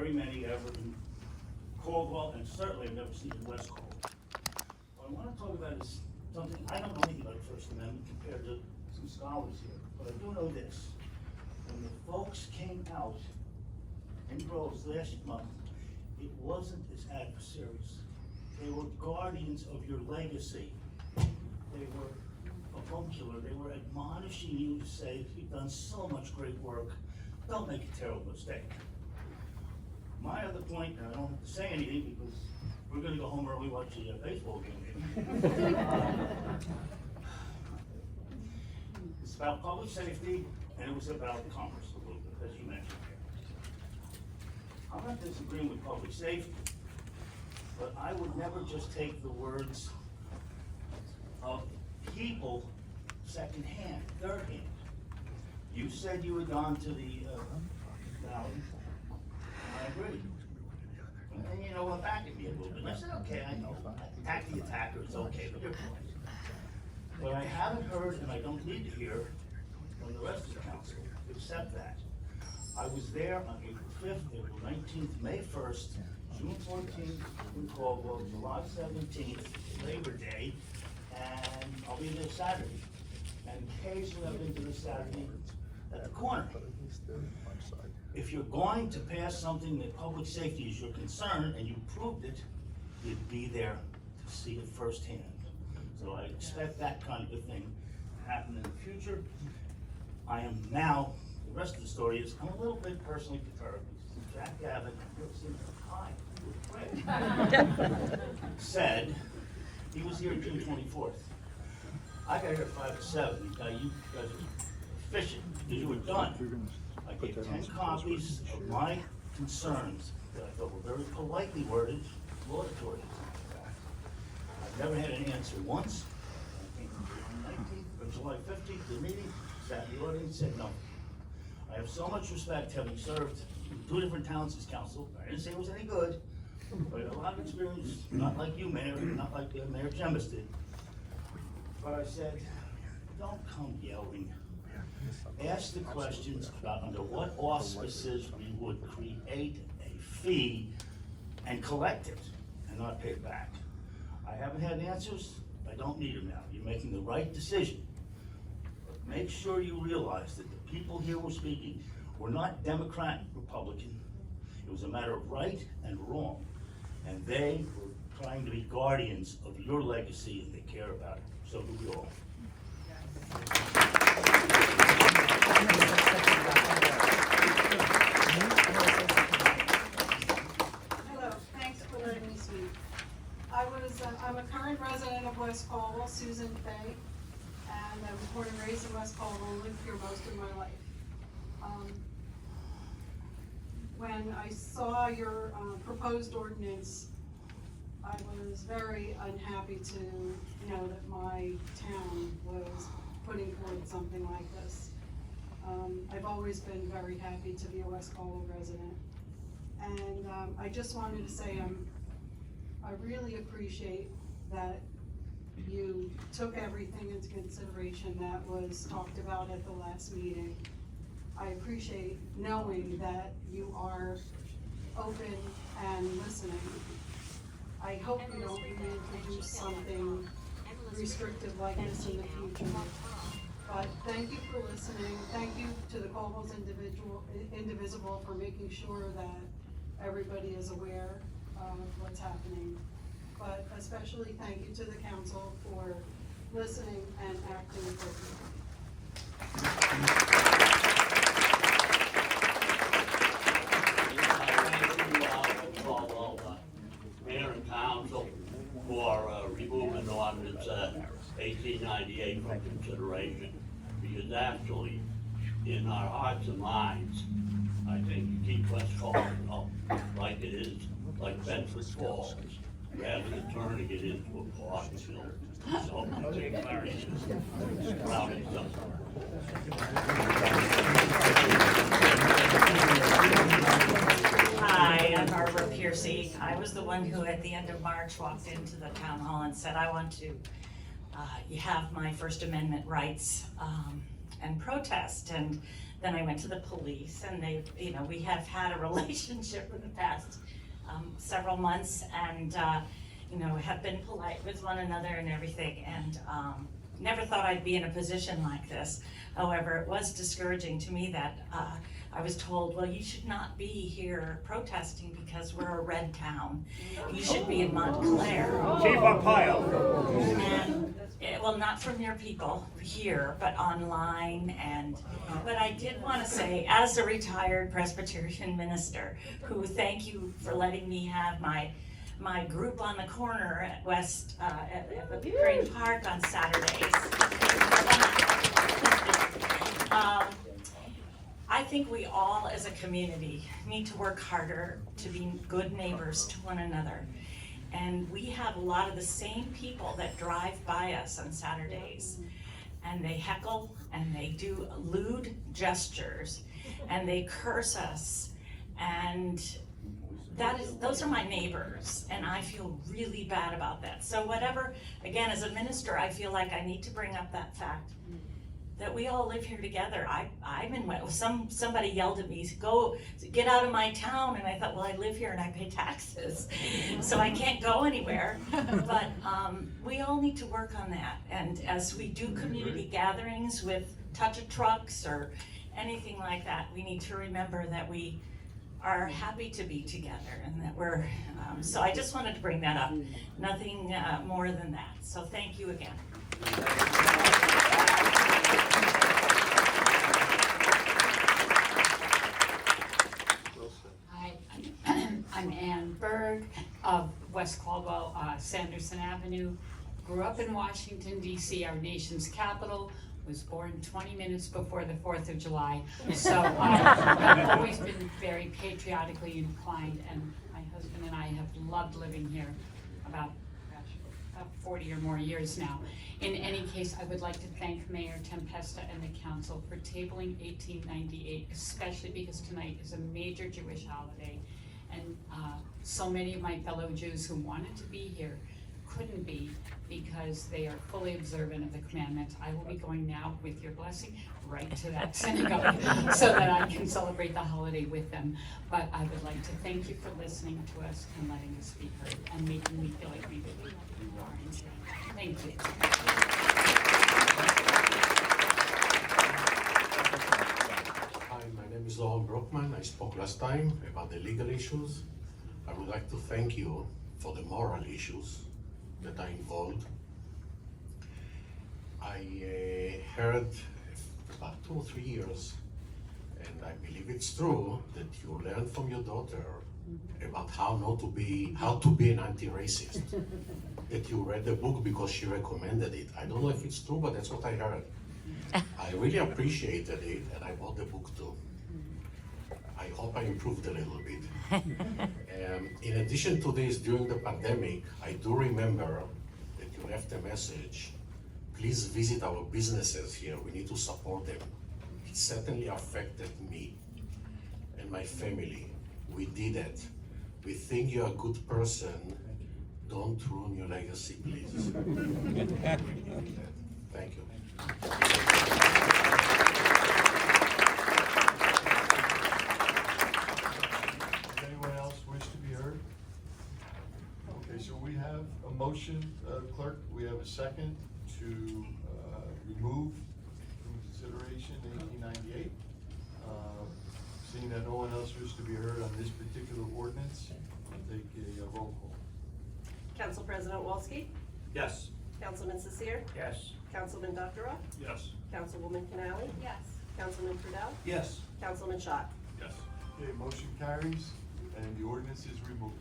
very many ever in Caldwell, and certainly I've never seen in West Caldwell. What I want to talk about is something, I don't know anything about the First Amendment compared to some scholars here, but I do know this. When the folks came out in Groves last month, it wasn't as adversaries. They were guardians of your legacy. They were avuncular. They were admonishing you to say, you've done so much great work. Don't make a terrible mistake. My other point, and I don't have to say anything because we're going to go home early, watch the baseball game. It's about public safety, and it was about commerce a little bit, as you mentioned. I'm not disagreeing with public safety, but I would never just take the words of people secondhand, third hand. You said you had gone to the valley. I agree. And you know, went back at me a little bit. And I said, okay, I know. Attack the attacker, it's okay, but they're polite. But I haven't heard, and I don't need to hear from the rest of the council, except that I was there on April 5th, April 19th, May 1st, June 14th in Caldwell, July 17th, Labor Day, and I'll be there Saturday. And occasionally I've been to the Saturday at the corner. If you're going to pass something that public safety is your concern, and you proved it, you'd be there to see it firsthand. So I expect that kind of a thing to happen in the future. I am now, the rest of the story is, I'm a little bit personally perturbed. Jack Gavin, said he was here June 24th. I got here at 5 to 7. You guys are efficient because you were done. I gave 10 copies of my concerns that I thought were very politely worded, laudatory. I've never had an answer once. I came from June 19th or July 15th, the meeting, sat in the audience, said no. I have so much respect, having served in 2 different towns as council. I didn't say it was any good, but I had a lot of experience, not like you, Mayor, not like Mayor Chemis did. But I said, don't come yelling. Ask the questions about under what auspices we would create a fee and collect it and not pay it back. I haven't had answers. I don't need them now. You're making the right decision. But make sure you realize that the people here were speaking were not Democrat, Republican. It was a matter of right and wrong. And they were trying to be guardians of your legacy, and they care about it. So do we all. Hello, thanks for letting me speak. I'm a current resident of West Caldwell, Susan Fay, and I was born and raised in West Caldwell and lived here most of my life. When I saw your proposed ordinance, I was very unhappy to know that my town was putting forth something like this. I've always been very happy to be a West Caldwell resident. And I just wanted to say I really appreciate that you took everything into consideration that was talked about at the last meeting. I appreciate knowing that you are open and listening. I hope we don't reintroduce something restrictive like this in the future. But thank you for listening. Thank you to the Caldwell's Indivisible for making sure that everybody is aware of what's happening. But especially thank you to the council for listening and acting appropriately. Mayor and council for removing ordinance 1898 from consideration, because actually, in our hearts and minds, I think you keep West Caldwell like it is, like Bedford Falls, rather than turning it into a parking field. So I think it's proud of itself. Hi, I'm Barbara Piercy. I was the one who at the end of March walked into the town hall and said, I want to have my First Amendment rights and protest. And Then I went to the police, and they, we have had a relationship in the past several months, and have been polite with one another and everything, and never thought I'd be in a position like this. However, it was discouraging to me that I was told, well, you should not be here protesting because we're a red town. You should be in Montclair. Chief Arpaio. And, well, not from your people here, but online. But I did want to say, as a retired Presbyterian minister, who thank you for letting me have my group on the corner at at the Green Park on Saturdays. I think we all as a community need to work harder to be good neighbors to one another. And we have a lot of the same people that drive by us on Saturdays, and they heckle and they do lewd gestures and they curse us, and those are my neighbors, and I feel really bad about that. So whatever, again, as a minister, I feel like I need to bring up that fact that we all live here together. I'm in somebody yelled at me, go get out of my town, and I thought, well, I live here and I pay taxes, so I can't go anywhere. But we all need to work on that, and as we do community gatherings with touch-a trucks or anything like that, we need to remember that we are happy to be together, and that we're, so I just wanted to bring that up. Nothing more than that, so thank you again. Hi, I'm Ann Berg of West Caldwell, Sanderson Avenue. Grew up in Washington, D.C., our nation's capital. Was born 20 minutes before the 4th of July. So I've always been very patriotically inclined, and my husband and I have loved living here about 40 or more years now. In any case, I would like to thank Mayor Tempesta and the council for tabling 1898, especially because tonight is a major Jewish holiday, and so many of my fellow Jews who wanted to be here couldn't be because they are fully observant of the commandments. I will be going now, with your blessing, right to that synagogue so that I can celebrate the holiday with them. But I would like to thank you for listening to us and letting us be heard and making me feel like we really are in change. Thank you. Hi, my name is Laurent Brockman. I spoke last time about the legal issues. I would like to thank you for the moral issues that are involved. I heard about 2 or 3 years, and I believe it's true, that you learned from your daughter about how to be an anti-racist. That you read the book because she recommended it. I don't know if it's true, but that's what I heard. I really appreciated it, and I bought the book too. I hope I improved a little bit. In addition to this, during the pandemic, I do remember that you left a message. Please visit our businesses here. We need to support them. It certainly affected me and my family. We did it. We think you're a good person. Don't ruin your legacy, please. Thank you. Anyone else wish to be heard? Okay, so we have a motion, clerk, we have a second to remove from consideration 1898. Seeing that no one else wishes to be heard on this particular ordinance, I'll take a roll call. Council President Wolski? Yes. Councilman Cecere? Yes. Councilman Doctorow? Yes. Councilwoman Canali? Yes. Councilman Trudell? Yes. Councilman Schott? Yes. Okay, motion carries and the ordinance is removed.